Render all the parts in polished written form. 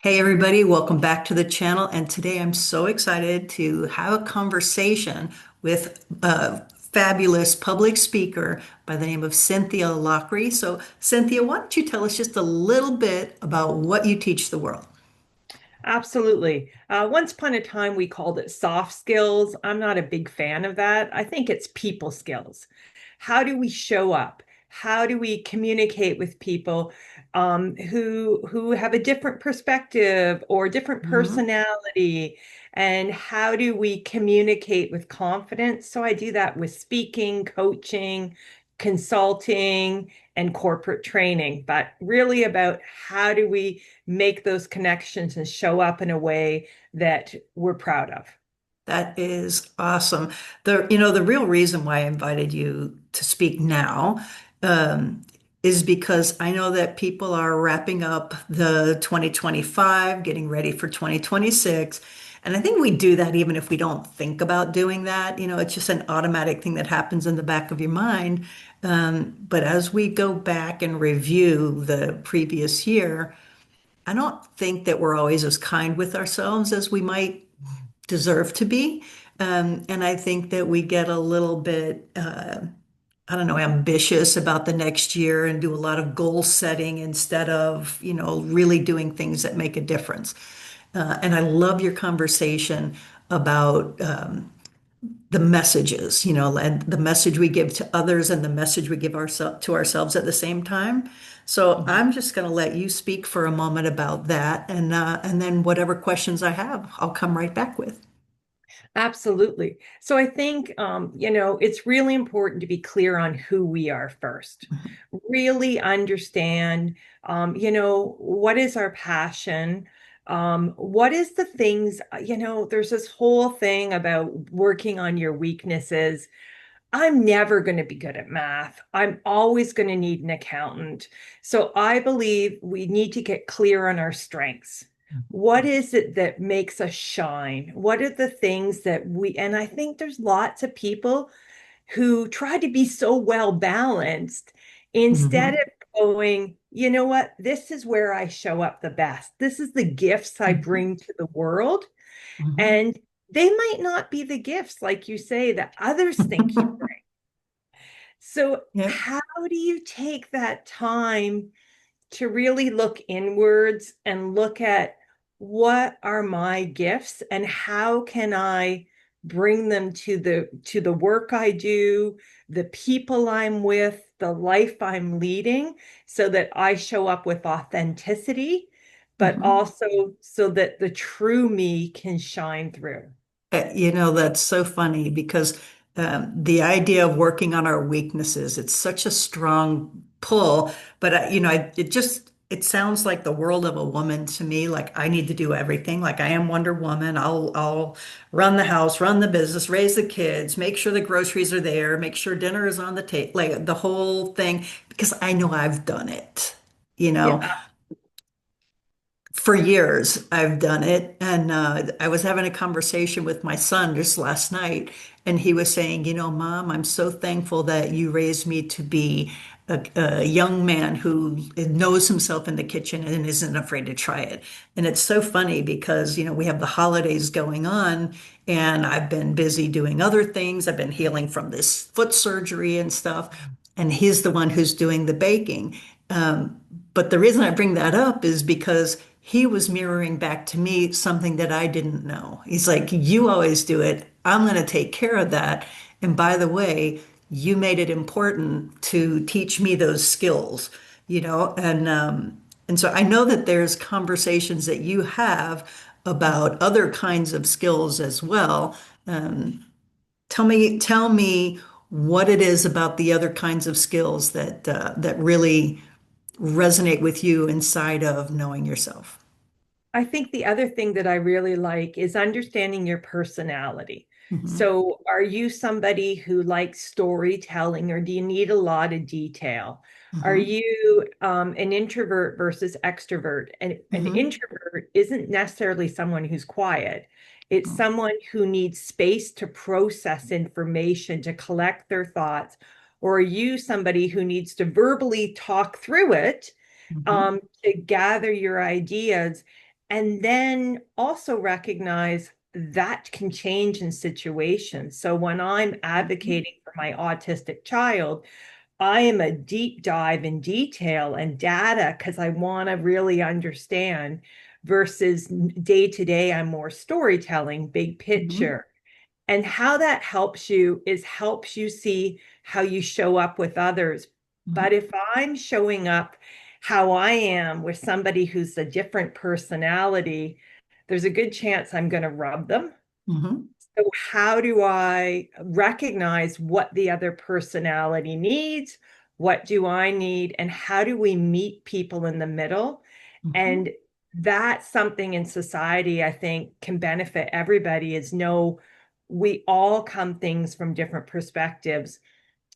Hey everybody, welcome back to the channel. And today I'm so excited to have a conversation with a fabulous public speaker by the name of Cynthia Lockery. So, Cynthia, why don't you tell us just a little bit about what you teach the world? Absolutely. Once upon a time, we called it soft skills. I'm not a big fan of that. I think it's people skills. How do we show up? How do we communicate with people who have a different perspective or different Mhm. personality? And how do we communicate with confidence? So I do that with speaking, coaching, consulting, and corporate training, but really about how do we make those connections and show up in a way that we're proud of. That is awesome. The real reason why I invited you to speak now, um, is because I know that people are wrapping up the 2025, getting ready for 2026. And I think we do that even if we don't think about doing that. It's just an automatic thing that happens in the back of your mind. But as we go back and review the previous year, I don't think that we're always as kind with ourselves as we might deserve to be. And I think that we get a little bit, I don't know, ambitious about the next year and do a lot of goal setting instead of, really doing things that make a difference. And I love your conversation about the messages, and the message we give to others and the message we give to ourselves at the same time. So I'm just going to let you speak for a moment about that, and then whatever questions I have, I'll come right back with. Absolutely. So I think, it's really important to be clear on who we are first. Really understand, what is our passion? What is the things, there's this whole thing about working on your weaknesses. I'm never going to be good at math. I'm always going to need an accountant. So I believe we need to get clear on our strengths. What is it that makes us shine? What are the things that and I think there's lots of people who try to be so well balanced instead Mhm. of going, you know what, this is where I show up the best. This is the gifts I Mhm. bring to the world. Mhm. And they might not be the gifts, like you say, that others think you bring. So, Yeah. how do you take that time to really look inwards and look at what are my gifts and how can I bring them to the work I do, the people I'm with, the life I'm leading, so that I show up with authenticity, but Mhm. also so that the true me can shine through. That's so funny because the idea of working on our weaknesses, it's such a strong pull, but it sounds like the world of a woman to me. Like I need to do everything. Like I am Wonder Woman. I'll run the house, run the business, raise the kids, make sure the groceries are there, make sure dinner is on the table, like the whole thing, because I know I've done it. You know, Yeah. for years, I've done it. And I was having a conversation with my son just last night, and he was saying, Mom, I'm so thankful that you raised me to be a young man who knows himself in the kitchen and isn't afraid to try it. And it's so funny because, we have the holidays going on, and I've been busy doing other things. I've been healing from this foot surgery and stuff. And he's the one who's doing the baking. But the reason I bring that up is because he was mirroring back to me something that I didn't know. He's like, you always do it. I'm going to take care of that. And by the way, you made it important to teach me those skills, and so I know that there's conversations that you have about other kinds of skills as well. Um, tell me what it is about the other kinds of skills that really resonate with you inside of knowing yourself. I think the other thing that I really like is understanding your personality. Mhm. So, are you somebody who likes storytelling or do you need a lot of detail? Are Mhm. you an introvert versus extrovert? And an Mhm. introvert isn't necessarily someone who's quiet, it's someone who needs space to process information, to collect their thoughts. Or are you somebody who needs to verbally talk through it Mhm. to gather your ideas? And then also recognize that can change in situations. So when I'm Mhm. advocating for my autistic child, I am a deep dive in detail and data because I want to really understand versus day to day, I'm more storytelling, big Mhm. picture. And how that helps you is helps you see how you show up with others. But Mhm. if I'm showing up how I am with somebody who's a different personality, there's a good chance I'm going to rub them. Mhm. So, how do I recognize what the other personality needs? What do I need? And how do we meet people in the middle? Mhm. And that's something in society I think can benefit everybody is know we all come things from different perspectives,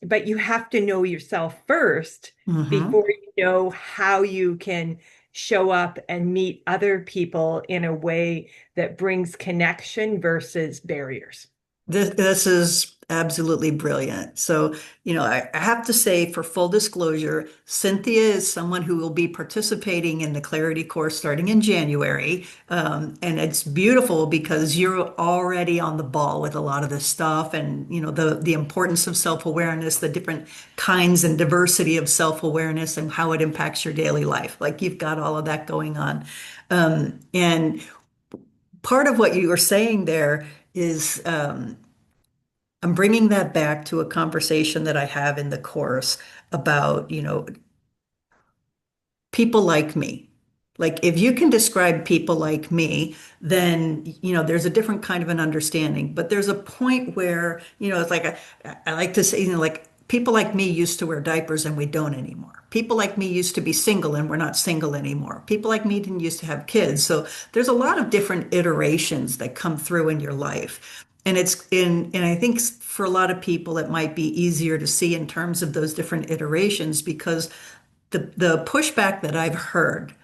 but you have to know yourself first Mhm. before you know how you can show up and meet other people in a way that brings connection versus barriers. This is absolutely brilliant. So, I have to say, for full disclosure, Cynthia is someone who will be participating in the Clarity course starting in January. And it's beautiful because you're already on the ball with a lot of this stuff and, the importance of self-awareness, the different kinds and diversity of self-awareness and how it impacts your daily life. Like you've got all of that going on. And part of what you were saying there is, I'm bringing that back to a conversation that I have in the course about, people like me. Like if you can describe people like me, then, there's a different kind of an understanding. But there's a point where, it's like I like to say, like people like me used to wear diapers and we don't anymore. People like me used to be single and we're not single anymore. People like me didn't used to have kids. So there's a lot of different iterations that come through in your life. And I think for a lot of people it might be easier to see in terms of those different iterations because the pushback that I've heard,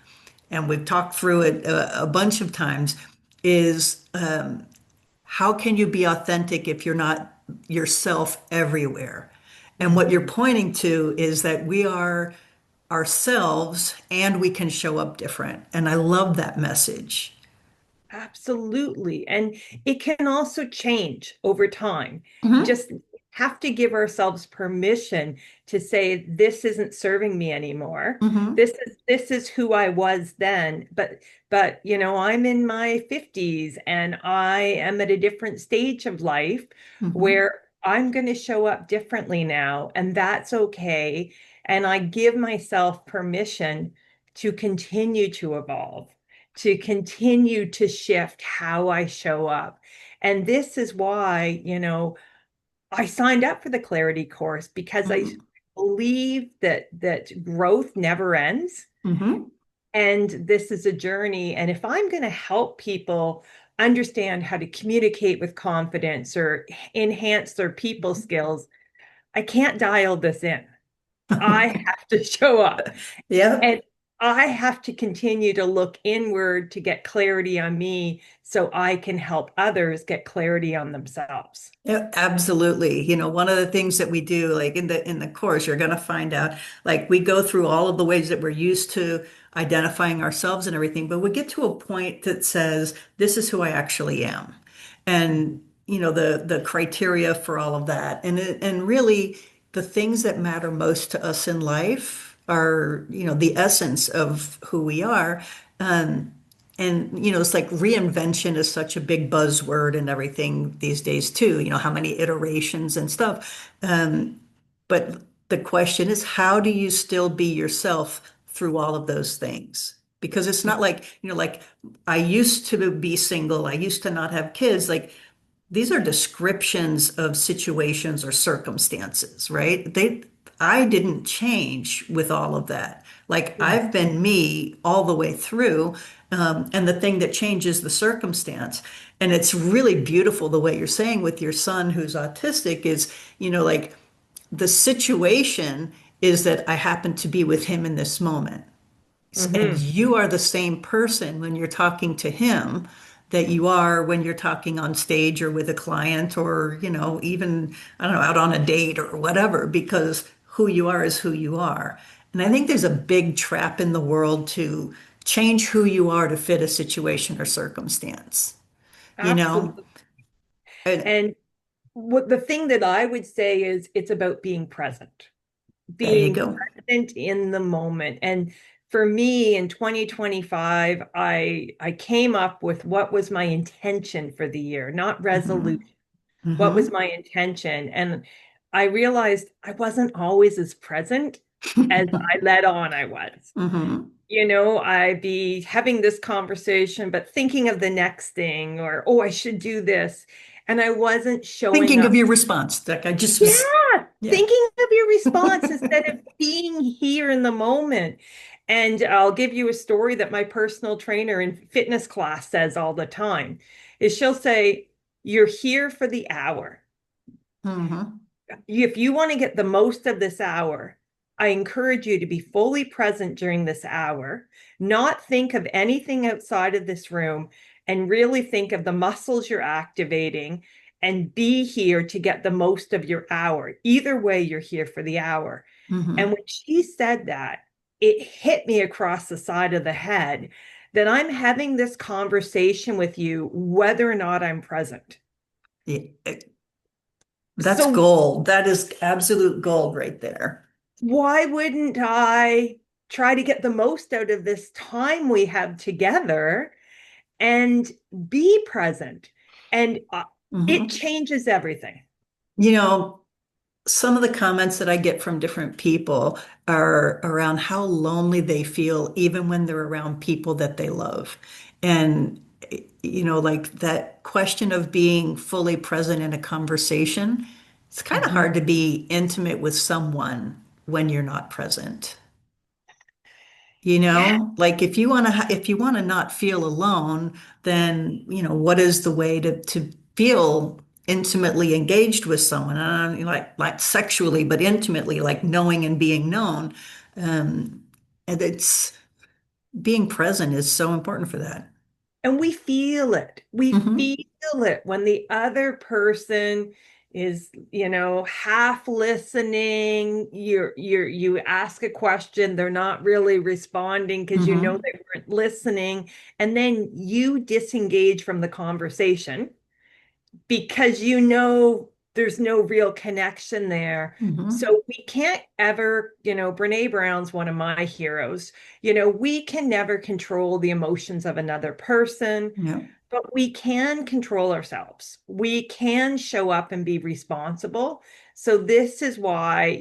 and we've talked through it a bunch of times, is how can you be authentic if you're not yourself everywhere? And what you're Mhm. pointing to is that we are ourselves and we can show up different. And I love that message. Absolutely. And it can also change over time. Hmm. Just have to give ourselves permission to say this isn't serving me anymore. Hmm. This is who I was then, but I'm in my 50s and I am at a different stage of life Hmm. where I'm going to show up differently now, and that's okay. And I give myself permission to continue to evolve, to continue to shift how I show up. And this is why, I signed up for the Clarity course because I Hmm. believe that growth never ends. Hmm. And this is a journey. And if I'm going to help people understand how to communicate with confidence or enhance their people skills, I can't dial this in. I have to show up. Yep. And I have to continue to look inward to get clarity on me so I can help others get clarity on themselves. Yeah, absolutely. One of the things that we do, like in the course, you're going to find out, like we go through all of the ways that we're used to identifying ourselves and everything, but we get to a point that says, this is who I actually am. And, the criteria for all of that. And really the things that matter most to us in life are, the essence of who we are. Um, and, it's like reinvention is such a big buzzword and everything these days too, how many iterations and stuff. But the question is, how do you still be yourself through all of those things? Because it's not like, like I used to be single, I used to not have kids. Like these are descriptions of situations or circumstances, right? I didn't change with all of that. Like Yeah. I've been me all the way through, and the thing that changes the circumstance. And it's really beautiful the way you're saying with your son who's autistic is, like the situation is that I happen to be with him in this moment. And Hmm. you are the same person when you're talking to him that you are when you're talking on stage or with a client or, even, I don't know, out on a date or whatever, because who you are is who you are. And I think there's a big trap in the world to change who you are to fit a situation or circumstance, you know? Absolutely. And And what the thing that I would say is it's about being present, there you being go. present in the moment. And for me in 2025, I came up with what was my intention for the year, not resolution. Hmm. What was Hmm. my intention? And I realized I wasn't always as present as I let on I was. Hmm. I'd be having this conversation, but thinking of the next thing, or, oh, I should do this. And I wasn't showing Thinking of up. your response, like I just was, Yeah, yeah. thinking of your response instead of being here in the moment. And I'll give you a story that my personal trainer in fitness class says all the time is she'll say, "You're here for the hour. Hmm. If you want to get the most of this hour, I encourage you to be fully present during this hour, not think of anything outside of this room, and really think of the muscles you're activating and be here to get the most of your hour. Either way, you're here for the hour." And Hmm. when she said that, it hit me across the side of the head that I'm having this conversation with you, whether or not I'm present. Yeah, that's So gold. That is absolute gold right there. why wouldn't I try to get the most out of this time we have together and be present? And it Hmm. changes everything. You know, some of the comments that I get from different people are around how lonely they feel even when they're around people that they love. And, like that question of being fully present in a conversation, it's kind of Mhm. hard to be intimate with someone when you're not present. Yeah. Like if you want to not feel alone, then, what is the way to feel intimately engaged with someone? And I mean, like sexually, but intimately, like knowing and being known. Um, and it's being present is so important for that. And we feel it. We Hmm. feel it when the other person is, half listening. You ask a question, they're not really responding because Hmm. they weren't listening. And then you disengage from the conversation because there's no real connection there. Hmm. So we can't ever, Brene Brown's one of my heroes. We can never control the emotions of another person, Yeah. but we can control ourselves. We can show up and be responsible. So this is why,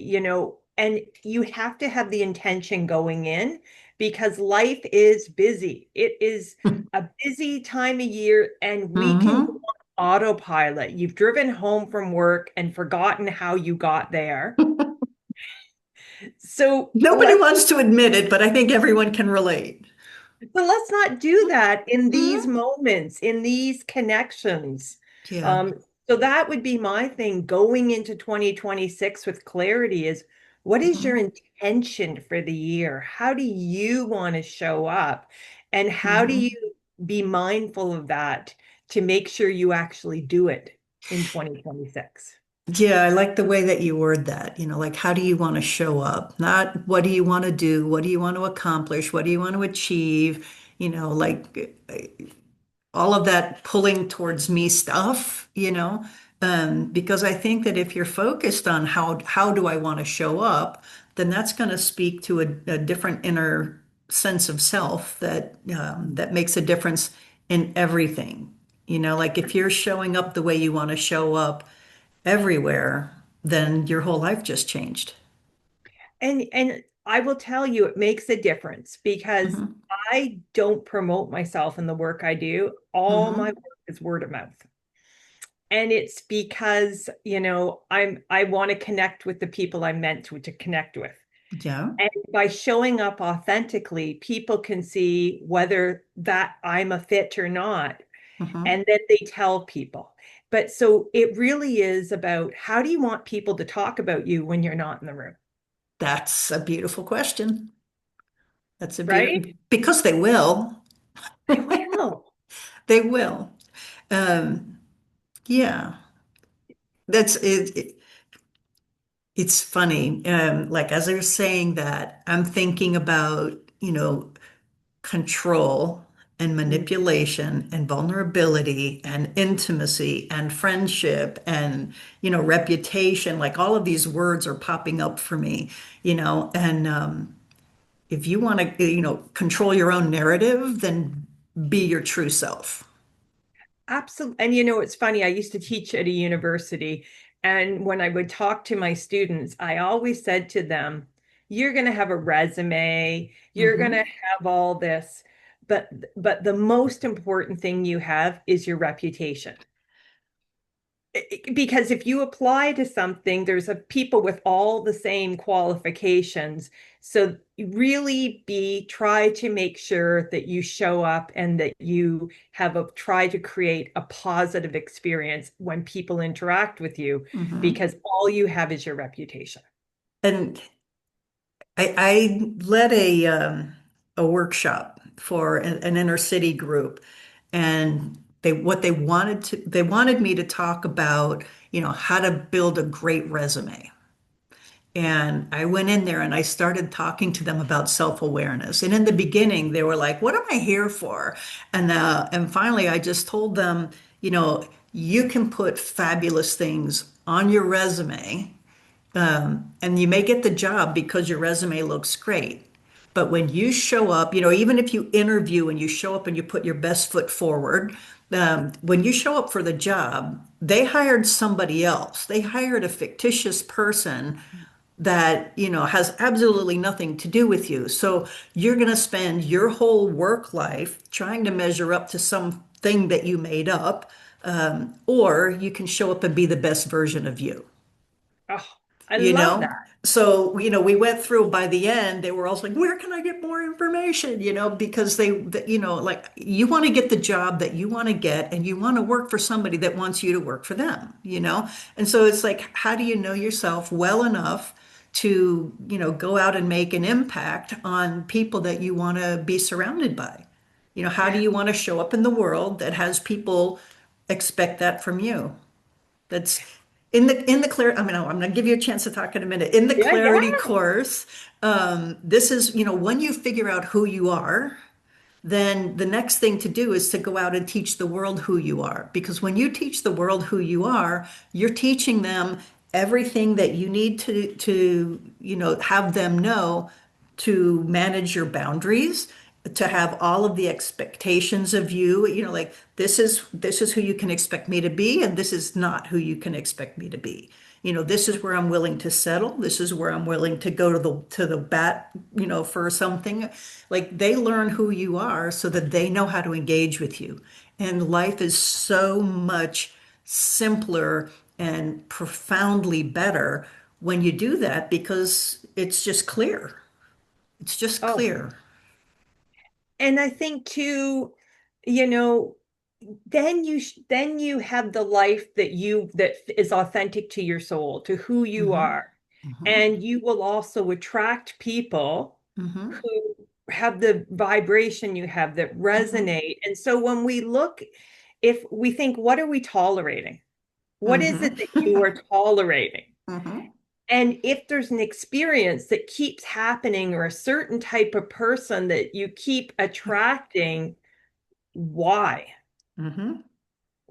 and you have to have the intention going in because life is busy. It is a busy time of year and we can go Hmm. on autopilot. You've driven home from work and forgotten how you got there. So Nobody let's wants to admit it, but I think everyone can relate. But let's not do that in these Mhm. moments, in these connections. Yeah. Um, so that would be my thing going into 2026 with clarity is what is your Hmm. intention for the year? How do you want to show up? And how do Hmm. you be mindful of that to make sure you actually do it in 2026? Yeah, I like the way that you word that. Like how do you want to show up? Not what do you want to do? What do you want to accomplish? What do you want to achieve? Like all of that pulling towards me stuff, because I think that if you're focused on how do I want to show up, then that's going to speak to a different inner sense of self that makes a difference in everything. Like if you're showing up the way you want to show up everywhere, then your whole life just changed. And I will tell you, it makes a difference because Hmm. I don't promote myself in the work I do. All my Hmm. work is word of mouth. And it's because, I want to connect with the people I'm meant to connect with. Yeah. And by showing up authentically, people can see whether that I'm a fit or not. Hmm. And then they tell people. But so it really is about how do you want people to talk about you when you're not in the room, That's a beautiful question. That's a beautiful, right? because they will. They will. They will. Um, yeah, that's it. It's funny. Like as I was saying that, I'm thinking about, control and Mm. manipulation and vulnerability and intimacy and friendship and, reputation. Like all of these words are popping up for me, and if you want to, control your own narrative, then be your true self. Absolutely. And it's funny, I used to teach at a university, and when I would talk to my students, I always said to them, you're going to have a resume, you're going to Hmm. have all this, but the most important thing you have is your reputation. Because if you apply to something, there's a people with all the same qualifications. So really try to make sure that you show up and that you try to create a positive experience when people interact with you, Hmm. because all you have is your reputation. And I led a workshop for an inner city group, and they wanted me to talk about, how to build a great resume. And I went in there and I started talking to them about self-awareness. And in the beginning, they were like, "What am I here for?" And finally, I just told them, you can put fabulous things on your resume, and you may get the job because your resume looks great. But when you show up, even if you interview and you show up and you put your best foot forward, when you show up for the job, they hired somebody else. They hired a fictitious person that, has absolutely nothing to do with you. So you're going to spend your whole work life trying to measure up to something that you made up, or you can show up and be the best version of you Oh, I you love know? that. So, we went through by the end, they were also like, where can I get more information? Because like you want to get the job that you want to get and you want to work for somebody that wants you to work for them? And so it's like, how do you know yourself well enough to, go out and make an impact on people that you want to be surrounded by? How do Yeah. you want to show up in the world that has people expect that from you? That's in the clear. I mean, I'm going to give you a chance to talk in a minute. In the Yeah, yeah. clarity course, this is, when you figure out who you are, then the next thing to do is to go out and teach the world who you are. Because when you teach the world who you are, you're teaching them everything that you need to have them know to manage your boundaries, to have all of the expectations of you, like this is who you can expect me to be, and this is not who you can expect me to be. This is where I'm willing to settle. This is where I'm willing to go to the bat, for something. Like they learn who you are so that they know how to engage with you. And life is so much simpler and profoundly better when you do that because it's just clear. It's just Oh, clear. and I think too, you know, then you have the life that is authentic to your soul, to who you Hmm. are. Hmm. And you will also attract people Hmm. who have the vibration you have that Hmm. resonate. And so when we look, if we think, what are we tolerating? What is Hmm. it that you are tolerating? Hmm. And if there's an experience that keeps happening or a certain type of person that you keep attracting, why? Hmm.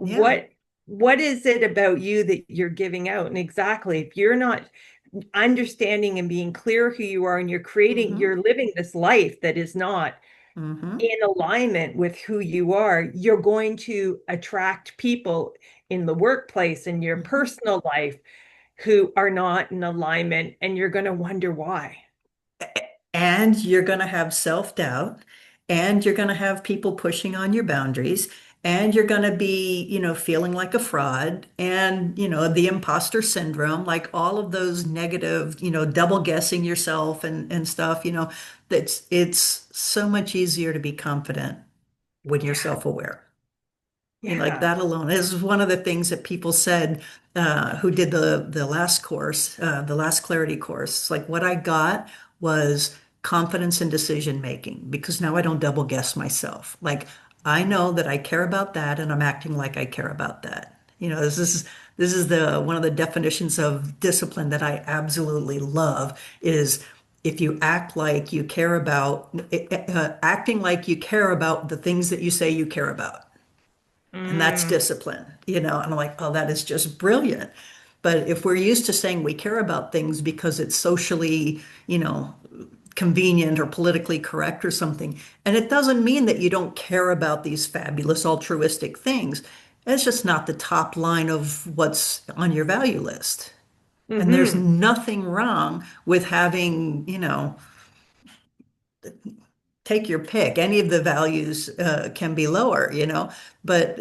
Yeah. What what is it about you that you're giving out? And exactly, if you're not understanding and being clear who you are and Hmm. you're living this life that is not Hmm. in alignment with who you are, you're going to attract people in the workplace and your Hmm. personal life who are not in alignment, and you're going to wonder why. And you're going to have self-doubt, and you're going to have people pushing on your boundaries, and you're going to be, feeling like a fraud, and, the imposter syndrome, like all of those negative, double guessing yourself and stuff, that's it's so much easier to be confident when you're Yeah. self-aware. Like Yeah. that alone is one of the things that people said, who did the last course, the last clarity course. Like what I got was confidence in decision making because now I don't double guess myself. Like I know that I care about that and I'm acting like I care about that. This is the one of the definitions of discipline that I absolutely love is if you act like you care about, acting like you care about the things that you say you care about. And that's Mm, discipline, And I'm like, oh, that is just brilliant. But if we're used to saying we care about things because it's socially, convenient or politically correct or something, and it doesn't mean that you don't care about these fabulous altruistic things. It's just not the top line of what's on your value list. And there's hmm. nothing wrong with having, take your pick. Any of the values can be lower, but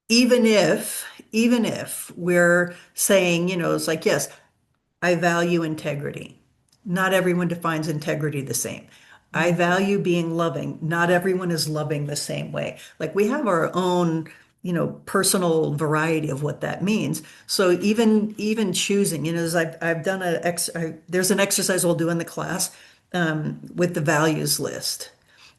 even if we're saying, it's like, yes, I value integrity. Not everyone defines integrity the same. I Mm, value being loving. Not everyone is loving the same way. Like we have our own, personal variety of what that means. So even choosing, as I've done there's an exercise we'll do in the class with the values list.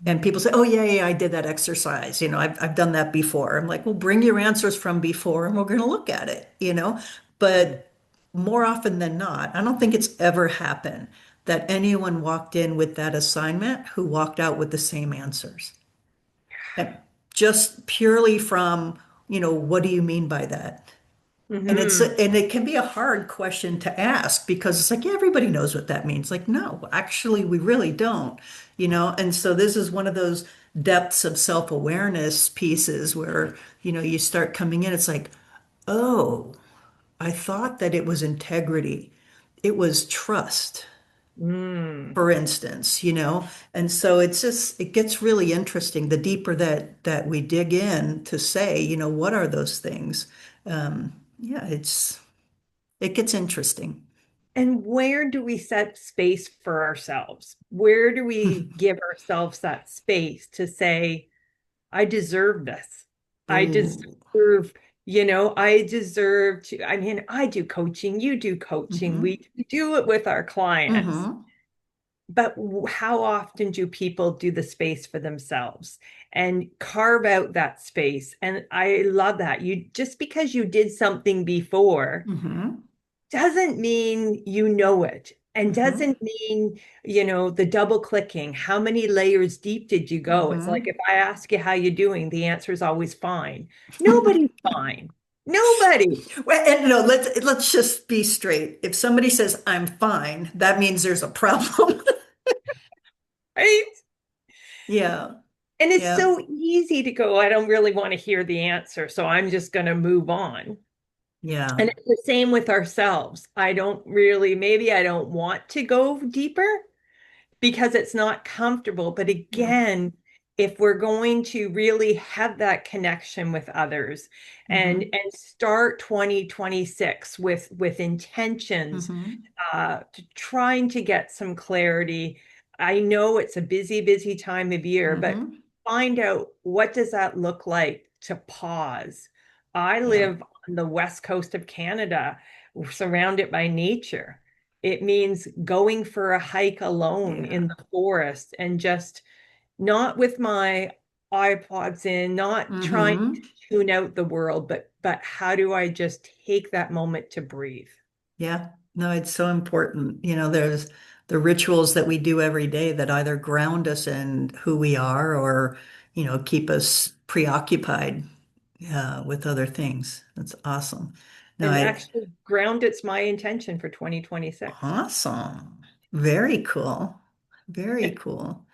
And people say, oh, yeah, yeah, I did that exercise. I've done that before. I'm like, well, bring your answers from before and we're going to look at it. But more often than not, I don't think it's ever happened that anyone walked in with that assignment who walked out with the same answers. And just purely from, what do you mean by that? hmm. And it can be a hard question to ask because it's like, yeah, everybody knows what that means. Like, no, actually, we really don't. And so this is one of those depths of self-awareness pieces where, you start coming in, it's like, oh, I thought that it was integrity. It was trust, Mm. for instance. And so it gets really interesting the deeper that we dig in to say, what are those things? Yeah, it gets interesting. And where do we set space for ourselves? Where do we give ourselves that space to say, I deserve this? I Ooh. deserve, I deserve to. I mean, I do coaching, you do coaching, Mm-hmm. we do it with our clients. Mm-hmm. But how often do people do the space for themselves and carve out that space? And I love that. You just because you did something before Mm-hmm. doesn't mean you know it and Mm-hmm. doesn't mean, the double clicking. How many layers deep did you go? It's like Mm-hmm. if I ask you how you're doing, the answer is always fine. Nobody's fine. Nobody, Well, and no, let's just be straight. If somebody says I'm fine, that means there's a problem. right? Yeah. And it's Yeah. so easy to go, I don't really want to hear the answer, so I'm just going to move on. Yeah. And it's the same with ourselves. I don't really, maybe I don't want to go deeper because it's not comfortable. But Yeah. again, if we're going to really have that connection with others Mm-hmm. and start 2026 with intentions, Mm-hmm. to trying to get some clarity. I know it's a busy, busy time of year, but Mm-hmm. find out what does that look like to pause. I Yeah. live on the west coast of Canada, surrounded by nature. It means going for a hike alone Yeah. in the forest and just not with my iPods in, not trying to Mm-hmm. tune out the world, but how do I just take that moment to breathe? Yeah. No, it's so important. There's the rituals that we do every day that either ground us in who we are or, keep us preoccupied with other things. That's awesome. No, And actually ground it's my intention for 2026. awesome. Very cool. Very cool.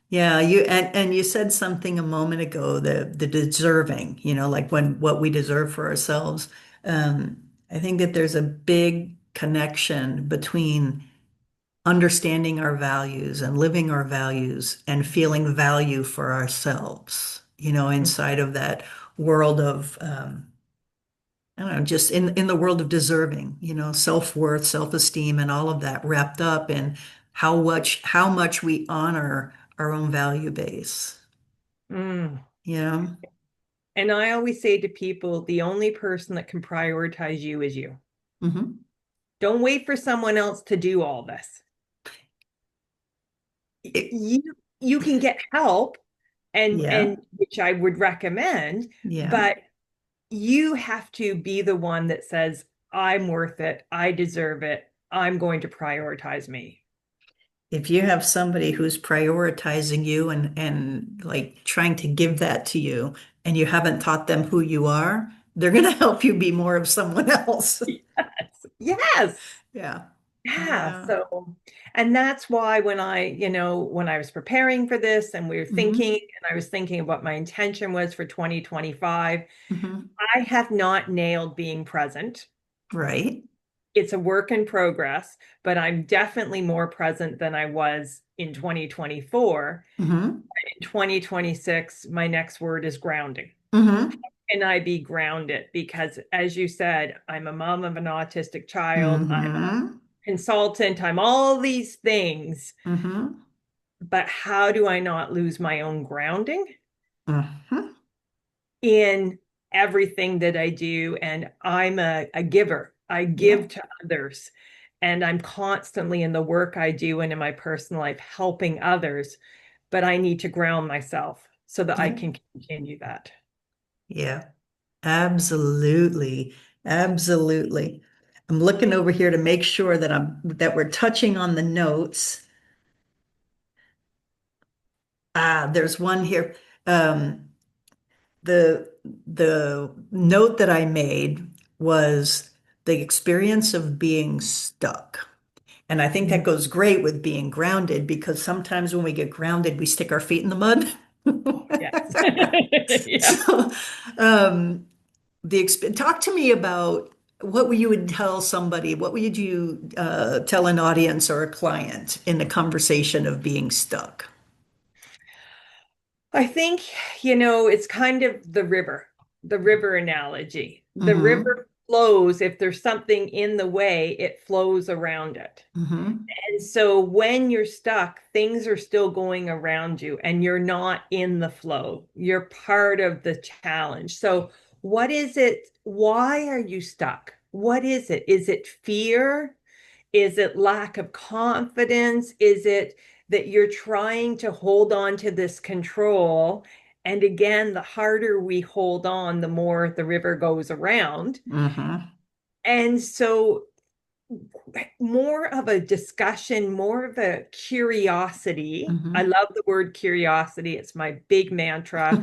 Yeah, and you said something a moment ago, the deserving, like when what we deserve for ourselves. I think that there's a big connection between understanding our values and living our values and feeling value for ourselves, inside of that world of I don't know, just in the world of deserving, self-worth, self-esteem, and all of that wrapped up in how much we honor our own value base. Mm. You know? And I always say to people, the only person that can prioritize you is you. Hmm. Don't wait for someone else to do all this. It- You you can get help yeah, and which I would recommend, yeah, but you have to be the one that says, I'm worth it, I deserve it, I'm going to prioritize me. if you have somebody who's prioritizing you and like trying to give that to you and you haven't taught them who you are, they're going to help you be more of someone else. Yes. Yes. Yeah. Yeah. Yeah. So, and that's why when when I was preparing for this and we were thinking, Hmm. and I was thinking of what my intention was for 2025, Hmm. I have not nailed being present. Right. It's a work in progress, but I'm definitely more present than I was in 2024. Hmm. In 2026, my next word is grounding. Hmm. Can I be grounded? Because as you said, I'm a mom of an autistic child. I'm a Hmm. consultant. I'm all these things. Hmm. But how do I not lose my own grounding Hmm. in everything that I do? And I'm a giver. I Yeah. give to others. And I'm constantly in the work I do and in my personal life helping others. But I need to ground myself so that I Yeah. can continue that. Yeah. Absolutely. Absolutely. I'm looking over here to make sure that we're touching on the notes. There's one here. Um, the note that I made was the experience of being stuck. And I think that goes great with being grounded because sometimes when we get grounded, we stick our feet in the mud. Yes. Yeah. So, um, talk to me about what you would tell somebody, what would you tell an audience or a client in the conversation of being stuck? I think, it's kind of the river analogy. The Mm-hmm. river flows, if there's something in the way, it flows around it. Mm-hmm. And so when you're stuck, things are still going around you and you're not in the flow. You're part of the challenge. So, what is it? Why are you stuck? What is it? Is it fear? Is it lack of confidence? Is it that you're trying to hold on to this control? And again, the harder we hold on, the more the river goes around. Mm-hmm. And so, more of a discussion, more of a curiosity. I Mm-hmm. love the word curiosity. It's my big mantra.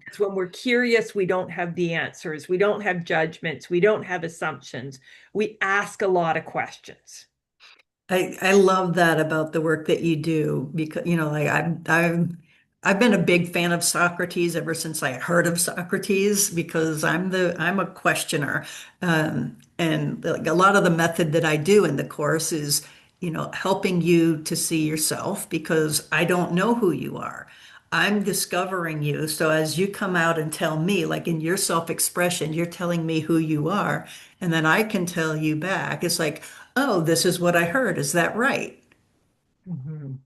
Because when we're curious, we don't have the answers, we don't have judgments, we don't have assumptions. We ask a lot of questions. I love that about the work that you do because like I've been a big fan of Socrates ever since I heard of Socrates because I'm a questioner, and like a lot of the method that I do in the course is helping you to see yourself because I don't know who you are. I'm discovering you. So as you come out and tell me, like in your self-expression, you're telling me who you are, and then I can tell you back. It's like, oh, this is what I heard. Is that right? Mhm.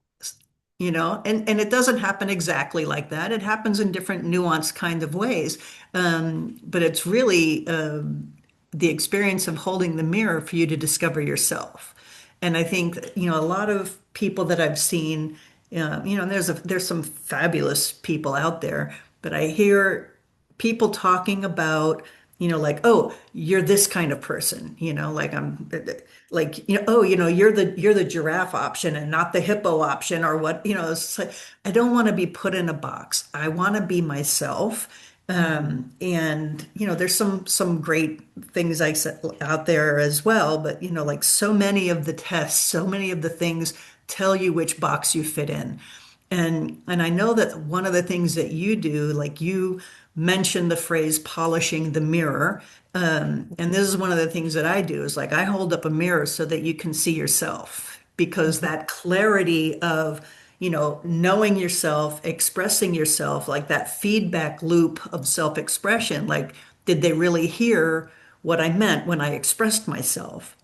And it doesn't happen exactly like that. It happens in different nuanced kind of ways. But it's really the experience of holding the mirror for you to discover yourself. And I think, a lot of people that I've seen, and there's some fabulous people out there, but I hear people talking about, like, oh, you're this kind of person, like like, oh, you're the giraffe option and not the hippo option or what, it's like, I don't want to be put in a box. I want to be myself. Mhm. And there's some great things I said out there as well, but like so many of the tests, so many of the things tell you which box you fit in. And I know that one of the things that you do, like you mentioned the phrase polishing the mirror. And this is one of the things that I do is like I hold up a mirror so that you can see yourself because Mhm. that clarity of, knowing yourself, expressing yourself, like that feedback loop of self-expression, like, did they really hear what I meant when I expressed myself?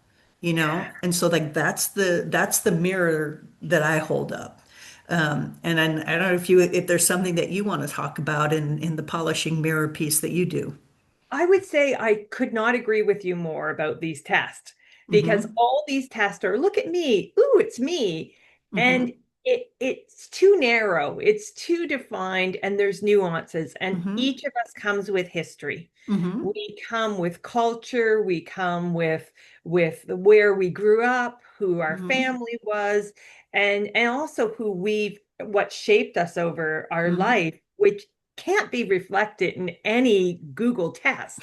And so like that's the mirror that I hold up. And I don't know if there's something that you want to talk about in the polishing mirror piece that you do. I would say I could not agree with you more about these tests because Mm-hmm. all these tests are look at me, ooh, it's me. Mm-hmm. And it's too narrow, it's too defined, and there's nuances. And Mm-hmm. each of us comes with history. Mm-hmm. We come with culture, we come with where we grew up, who our Mm-hmm. family was. and also who we've what shaped us over our Hmm. life, which can't be reflected in any Google test.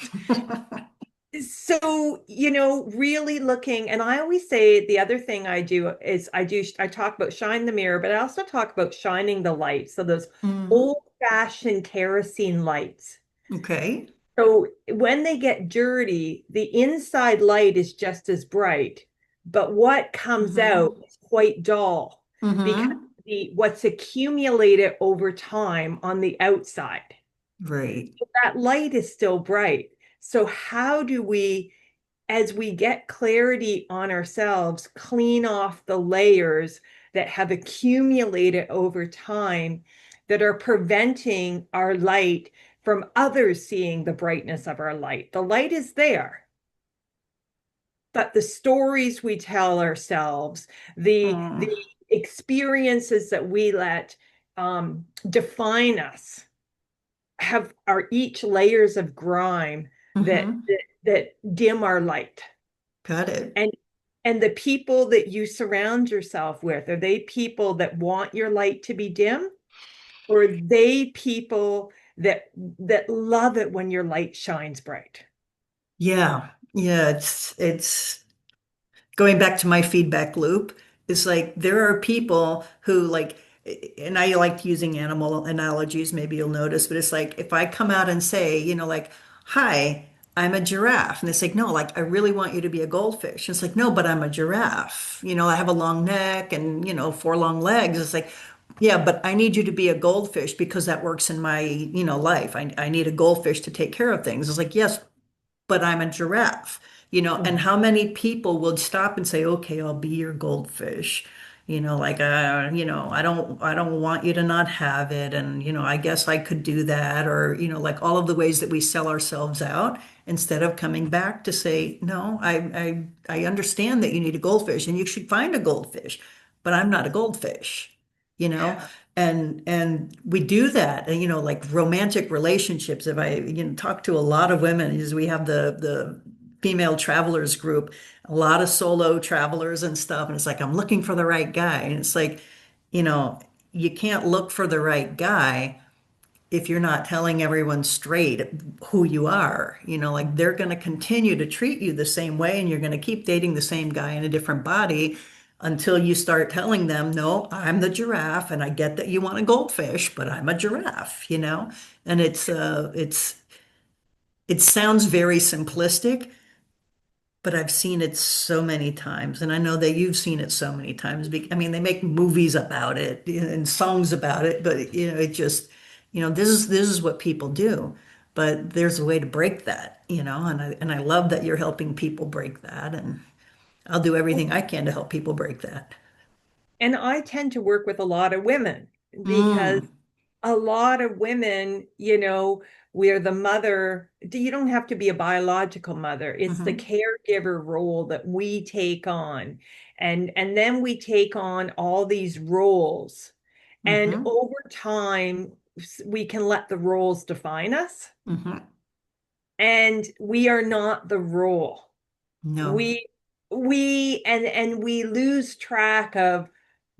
So, really looking, and I always say the other thing I do is I talk about shine the mirror, but I also talk about shining the light. So those Hmm. old-fashioned kerosene lights. Okay. So when they get dirty, the inside light is just as bright, but what comes out Hmm. is quite dull because Hmm. what's accumulated over time on the outside. Right. That light is still bright. So how do we, as we get clarity on ourselves, clean off the layers that have accumulated over time that are preventing our light from others seeing the brightness of our light? The light is there, but the stories we tell ourselves, the Mm. experiences that we let define us are each layers of grime that Hmm. that dim our light. Got it. And the people that you surround yourself with, are they people that want your light to be dim, or are they people that love it when your light shines bright? Yeah. Yeah. It's going back to my feedback loop. It's like there are people who like, and I like using animal analogies, maybe you'll notice, but it's like if I come out and say, like, hi, I'm a giraffe. And it's like, no, like I really want you to be a goldfish. And it's like, no, but I'm a giraffe. I have a long neck and, four long legs. It's like, yeah, but I need you to be a goldfish because that works in my, life. I need a goldfish to take care of things. It's like, yes, but I'm a giraffe, and Mhm. how many people would stop and say, okay, I'll be your goldfish. Like, I don't want you to not have it. And, I guess I could do that. Or, like all of the ways that we sell ourselves out instead of coming back to say, no, I understand that you need a goldfish and you should find a goldfish, but I'm not a goldfish, you know? And we do that, and like romantic relationships. If I talk to a lot of women, is we have the female travelers group, a lot of solo travelers and stuff, and it's like I'm looking for the right guy, and it's like, you know you can't look for the right guy if you're not telling everyone straight who you are. Like they're going to continue to treat you the same way, and you're going to keep dating the same guy in a different body until you start telling them, no, I'm the giraffe, and I get that you want a goldfish, but I'm a giraffe. And it sounds very simplistic, but I've seen it so many times, and I know that you've seen it so many times. I mean, they make movies about it and songs about it, but it just, this is what people do. But there's a way to break that, and I love that you're helping people break that, and I'll do everything I can to help people break that. And I tend to work with a lot of women because Mm, a lot of women, we're the mother. You don't have to be a biological mother. It's the hmm caregiver role that we take on. And then we take on all these roles. And hmm over time, we can let the roles define us. hmm And we are not the role. No, We we lose track of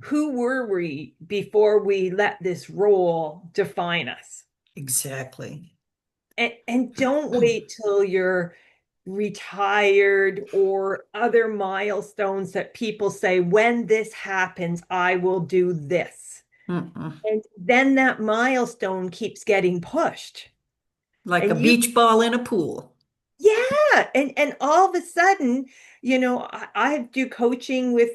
who were we before we let this role define us. exactly. And don't wait till you're retired or other milestones that people say, when this happens, I will do this. Mm-mm. And then that milestone keeps getting pushed. Like a And you beach ball in a pool. Yeah, and all of a sudden, I do coaching with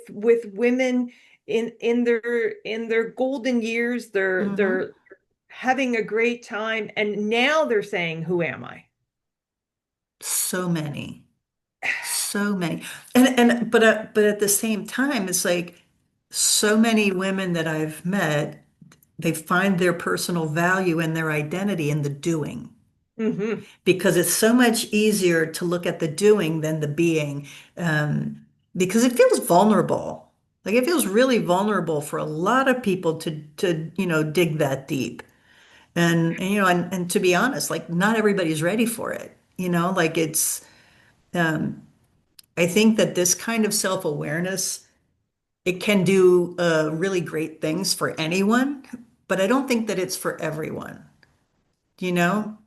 women in their golden years. They're Hmm. having a great time, and now they're saying, "Who am I?" So many. So many. But at the same time, it's like so many women that I've met, they find their personal value and their identity in the doing, Hmm. because it's so much easier to look at the doing than the being, um, because it feels vulnerable. Like it feels really vulnerable for a lot of people to dig that deep. And to be honest, like not everybody's ready for it. Like I think that this kind of self-awareness it can do really great things for anyone, but I don't think that it's for everyone, you know?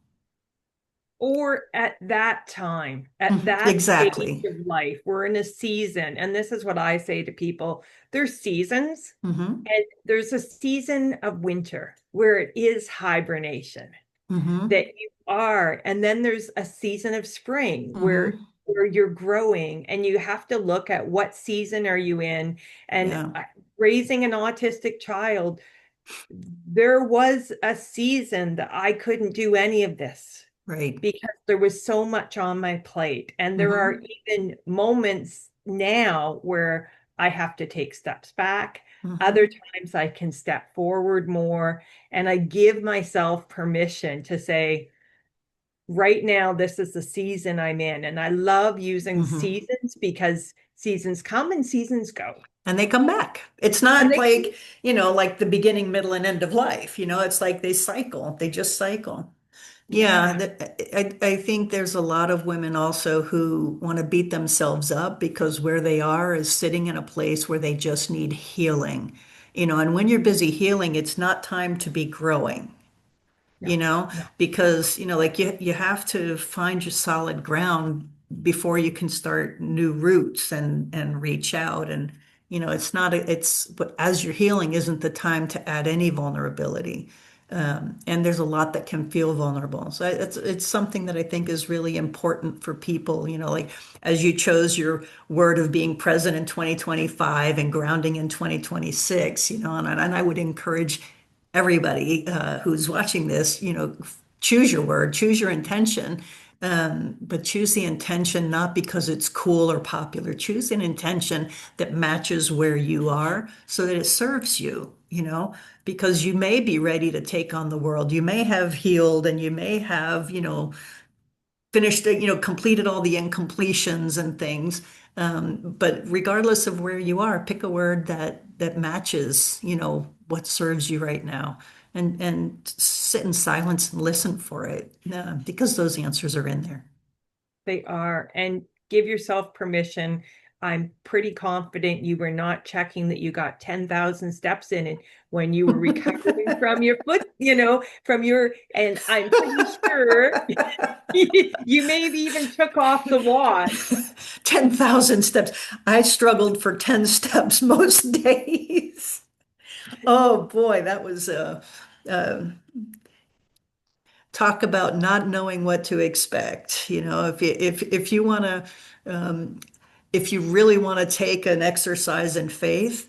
Or at that time, at Mhm. that stage Exactly. of life, we're in a season. And this is what I say to people: there's seasons, Hmm. and there's a season of winter where it is hibernation Hmm. that you are. And then there's a season of spring Hmm. where you're growing, and you have to look at what season are you in. And Yeah, raising an autistic child, there was a season that I couldn't do any of this right. because there was so much on my plate. And there are Hmm. even moments now where I have to take steps back. Other Hmm. times I can step forward more, and I give myself permission to say, right now, this is the season I'm in. And I love using Hmm. seasons because seasons come and seasons go. And they come back. It's And not they, like, like the beginning, middle, and end of life. It's like they cycle. They just cycle. Yeah, yeah, I think there's a lot of women also who want to beat themselves up because where they are is sitting in a place where they just need healing. And when you're busy healing, it's not time to be growing you no, know, no, because, like you have to find your solid ground before you can start new roots and reach out. And, it's not, but as you're healing isn't the time to add any vulnerability. And there's a lot that can feel vulnerable. So it's something that I think is really important for people, like as you chose your word of being present in 2025 and grounding in 2026, and I would encourage everybody who's watching this, choose your word, choose your intention, but choose the intention not because it's cool or popular. Choose an intention that matches where you are so that it serves you, because you may be ready to take on the world. You may have healed and you may have, finished, completed all the incompletions and things. But regardless of where you are, pick a word that matches, what serves you right now, and sit in silence and listen for it, because those answers are in there. they are. And give yourself permission. I'm pretty confident you were not checking that you got 10,000 steps in it when you were recovering from your foot, from your, and I'm pretty sure you maybe even took off the watch. 10,000 steps. I struggled for 10 steps most days. Oh boy, that was uh, talk about not knowing what to expect. If you want to, if you really want to take an exercise in faith,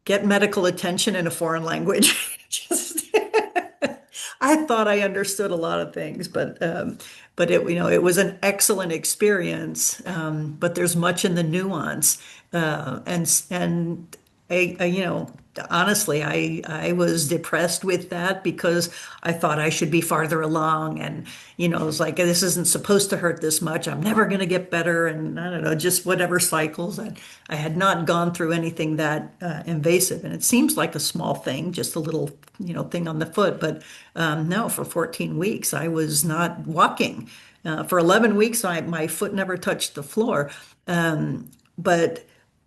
get medical attention in a foreign language. Just, I thought I understood a lot of things, but it was an excellent experience. But there's much in the nuance, and honestly, I was depressed with that because I thought I should be farther along, and it was like this isn't supposed to hurt this much. I'm never going to get better, and I don't know, just whatever cycles. I had not gone through anything that invasive, and it seems like a small thing, just a little thing on the foot, but no, for 14 weeks I was not walking. For 11 weeks, my foot never touched the floor. But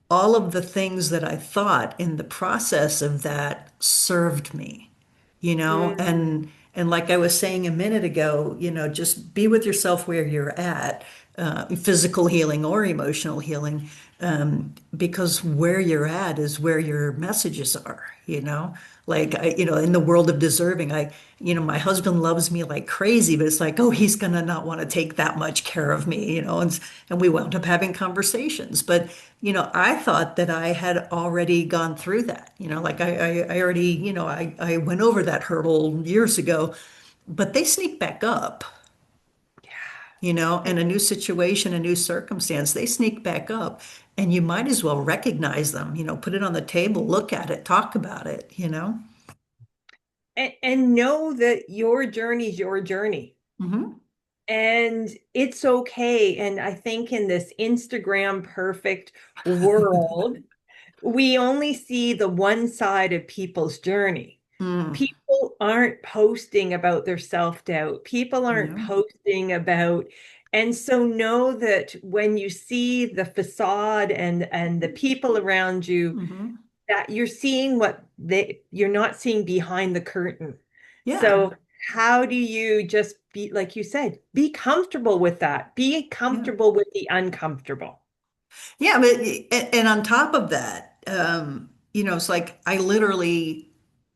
all of the things that I thought in the process of that served me, Mm. and like I was saying a minute ago, just be with yourself where you're at, physical healing or emotional healing, because where you're at is where your messages are, like in the world of deserving, my husband loves me like crazy, but it's like, oh, he's gonna not want to take that much care of me, and we wound up having conversations. But I thought that I had already gone through that, like I already, I went over that hurdle years ago, but they sneak back up, Yeah. in a new situation, a new circumstance, they sneak back up, and you might as well recognize them, put it on the table, look at it, talk about it. And know that your journey is your journey. Hmm. And it's okay. And I think in this Instagram perfect world, we only see the one side of people's journey. Mm, People aren't posting about their self-doubt. People aren't yeah. posting about, And so know that when you see the facade and the people around you, Hmm. that you're seeing what you're not seeing behind the curtain. Yeah. So how do you just be, like you said, be comfortable with that? Be Yeah. comfortable with the uncomfortable. Yeah, but and on top of that, it's like I literally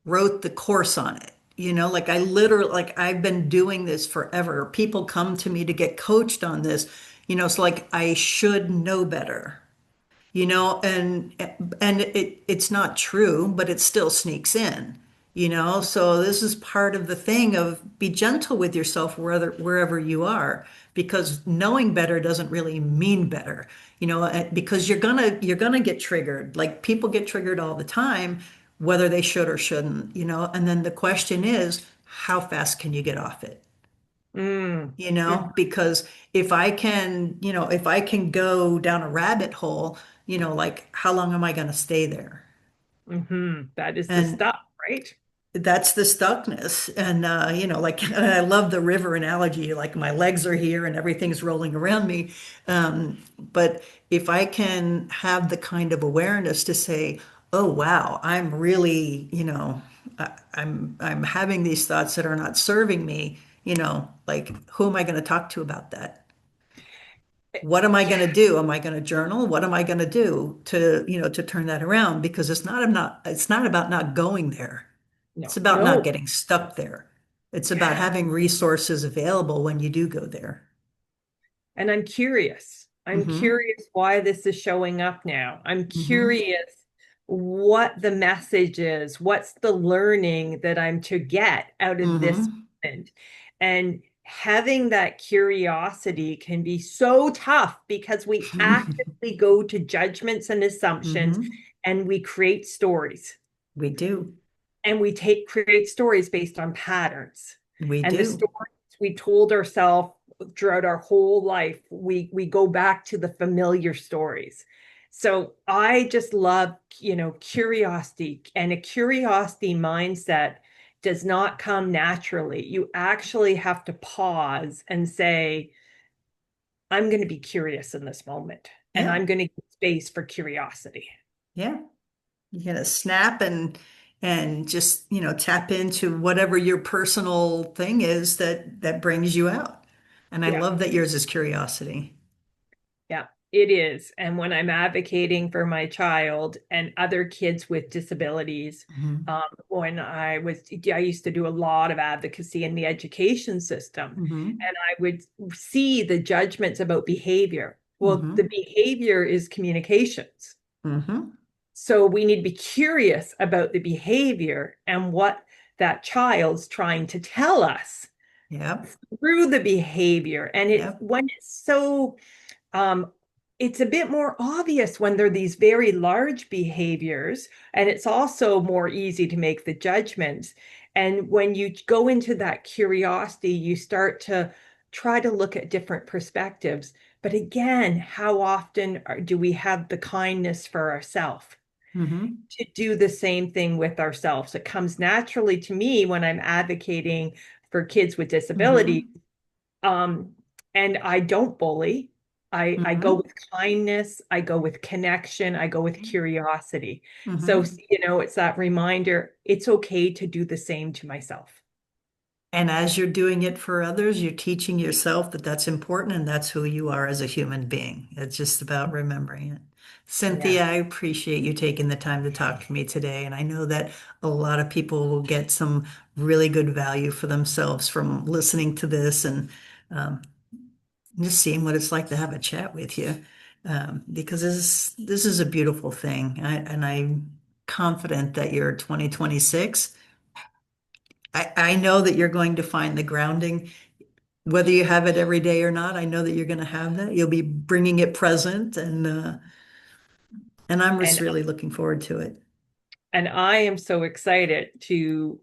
wrote the course on it. Like I literally, like I've been doing this forever. People come to me to get coached on this. It's like I should know better. And it's not true, but it still sneaks in. So this is part of the thing of be gentle with yourself wherever you are, because knowing better doesn't really mean better. Because you're gonna get triggered. Like people get triggered all the time, whether they should or shouldn't. And then the question is, how fast can you get off it? Mm, mm, Because if I can go down a rabbit hole, like how long am I going to stay there? that is the And stuff, right? that's the stuckness. And, like, and I love the river analogy, like my legs are here and everything's rolling around me. But if I can have the kind of awareness to say, oh, wow, I'm really, I'm having these thoughts that are not serving me, like, who am I going to talk to about that? What am I Yeah, going to do? Am I going to journal? What am I going to do to turn that around? Because it's not about not going there. It's no, about not no. getting stuck there. It's about Yeah. having resources available when you do go there. And I'm curious. I'm Hmm. curious why this is showing up now. I'm Hmm. curious what the message is. What's the learning that I'm to get out of this Hmm. moment? And having that curiosity can be so tough because we actively go to judgments and assumptions Hmm. and we create stories. We do. And we create stories based on patterns. We And the do. stories we told ourselves throughout our whole life, we go back to the familiar stories. So I just love, curiosity, and a curiosity mindset does not come naturally. You actually have to pause and say, I'm going to be curious in this moment, and Yeah. I'm going to give space for curiosity. Yeah. You're gonna snap and just, tap into whatever your personal thing is that brings you out. And I Yeah. love that yours is curiosity. Yeah, it is. And when I'm advocating for my child and other kids with disabilities, Hmm. I used to do a lot of advocacy in the education system, Hmm. and I would see the judgments about behavior. Well, the Hmm. behavior is communications. Hmm. So we need to be curious about the behavior and what that child's trying to tell us Yep. through the behavior. And it's Yep. when um, it's a bit more obvious when they're these very large behaviors, and it's also more easy to make the judgments. And when you go into that curiosity, you start to try to look at different perspectives. But again, how often do we have the kindness for ourselves Hmm. to do the same thing with ourselves? It comes naturally to me when I'm advocating for kids with disabilities, Hmm. um, and I don't bully. I go Hmm. with kindness, I go with connection, I go with curiosity. So, Hmm. it's that reminder, it's okay to do the same to myself. And as you're doing it for others, you're teaching yourself that that's important and that's who you are as a human being. It's just about remembering it. Yeah. Cynthia, I appreciate you taking the time to talk to me today. And I know that a lot of people will get some really good value for themselves from listening to this and um, just seeing what it's like to have a chat with you. Because this is a beautiful thing. And I'm confident that your 2026, I know that you're going to find the grounding whether you have it every day or not. I know that you're going to have that. You'll be bringing it present, and I'm just And really looking forward to it. I am so excited to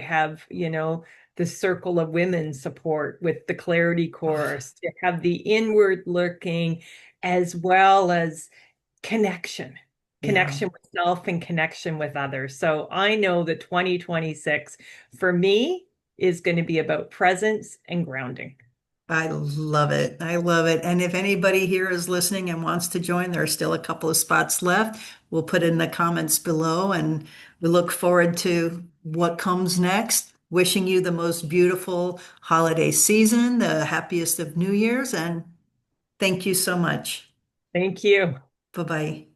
have, the circle of women support with the clarity Oh, course, to have the inward looking as well as connection, yeah. connection with self and connection with others. So I know that 2026 for me is going to be about presence and grounding. I love it. I love it. And if anybody here is listening and wants to join, there are still a couple of spots left. We'll put in the comments below and we look forward to what comes next. Wishing you the most beautiful holiday season, the happiest of New Year's, and thank you so much. Thank you. Bye bye.